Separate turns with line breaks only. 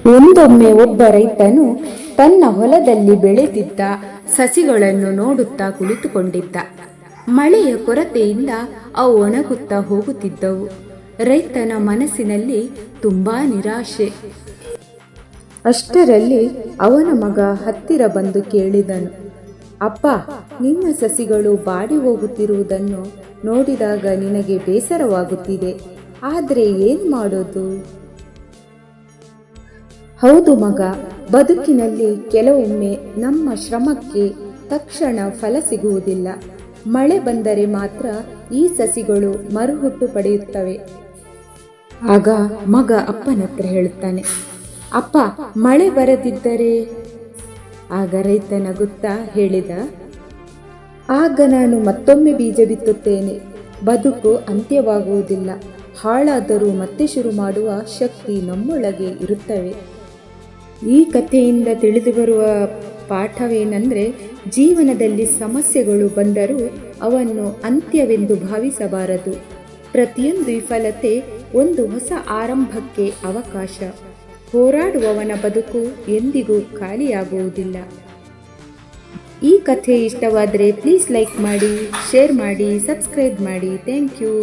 ಒಂದೊಮ್ಮೆ ಒಬ್ಬ ರೈತನು ತನ್ನ ಹೊಲದಲ್ಲಿ ಬೆಳೆದಿದ್ದ ಸಸಿಗಳನ್ನು ನೋಡುತ್ತಾ ಕುಳಿತುಕೊಂಡಿದ್ದ. ಮಳೆಯ ಕೊರತೆಯಿಂದ ಅವು ಒಣಗುತ್ತಾ ಹೋಗುತ್ತಿದ್ದವು. ರೈತನ ಮನಸ್ಸಿನಲ್ಲಿ ತುಂಬಾ ನಿರಾಶೆ. ಅಷ್ಟರಲ್ಲಿ ಅವನ ಮಗ ಹತ್ತಿರ ಬಂದು ಕೇಳಿದನು, ಅಪ್ಪ, ನಿನ್ನ ಸಸಿಗಳು ಬಾಡಿ ಹೋಗುತ್ತಿರುವುದನ್ನು ನೋಡಿದಾಗ ನಿನಗೆ ಬೇಸರವಾಗುತ್ತಿದೆ. ಆದರೆ ಏನು ಮಾಡೋದು? ಹೌದು ಮಗ, ಬದುಕಿನಲ್ಲಿ ಕೆಲವೊಮ್ಮೆ ನಮ್ಮ ಶ್ರಮಕ್ಕೆ ತಕ್ಷಣ ಫಲ ಸಿಗುವುದಿಲ್ಲ. ಮಳೆ ಬಂದರೆ ಮಾತ್ರ ಈ ಸಸಿಗಳು ಮರುಹುಟ್ಟು ಪಡೆಯುತ್ತವೆ. ಆಗ ಮಗ ಅಪ್ಪನತ್ರ ಹೇಳುತ್ತಾನೆ, ಅಪ್ಪ, ಮಳೆ ಬರದಿದ್ದರೆ? ಆಗ ರೈತ ನಗುತ್ತಾ ಹೇಳಿದ, ಆಗ ನಾನು ಮತ್ತೊಮ್ಮೆ ಬೀಜ ಬಿತ್ತುತ್ತೇನೆ. ಬದುಕು ಅಂತ್ಯವಾಗುವುದಿಲ್ಲ. ಹಾಳಾದರೂ ಮತ್ತೆ ಶುರು ಮಾಡುವ ಶಕ್ತಿ ನಮ್ಮೊಳಗೆ ಇರುತ್ತವೆ. ಈ ಕಥೆಯಿಂದ ತಿಳಿದು ಬರುವ ಪಾಠವೇನೆಂದರೆ, ಜೀವನದಲ್ಲಿ ಸಮಸ್ಯೆಗಳು ಬಂದರೂ ಅವನ್ನು ಅಂತ್ಯವೆಂದು ಭಾವಿಸಬಾರದು. ಪ್ರತಿಯೊಂದು ವಿಫಲತೆ ಒಂದು ಹೊಸ ಆರಂಭಕ್ಕೆ ಅವಕಾಶ. ಹೋರಾಡುವವನ ಬದುಕು ಎಂದಿಗೂ ಖಾಲಿಯಾಗುವುದಿಲ್ಲ. ಈ ಕಥೆ ಇಷ್ಟವಾದರೆ ಪ್ಲೀಸ್ ಲೈಕ್ ಮಾಡಿ, ಶೇರ್ ಮಾಡಿ, ಸಬ್ಸ್ಕ್ರೈಬ್ ಮಾಡಿ. Thank you.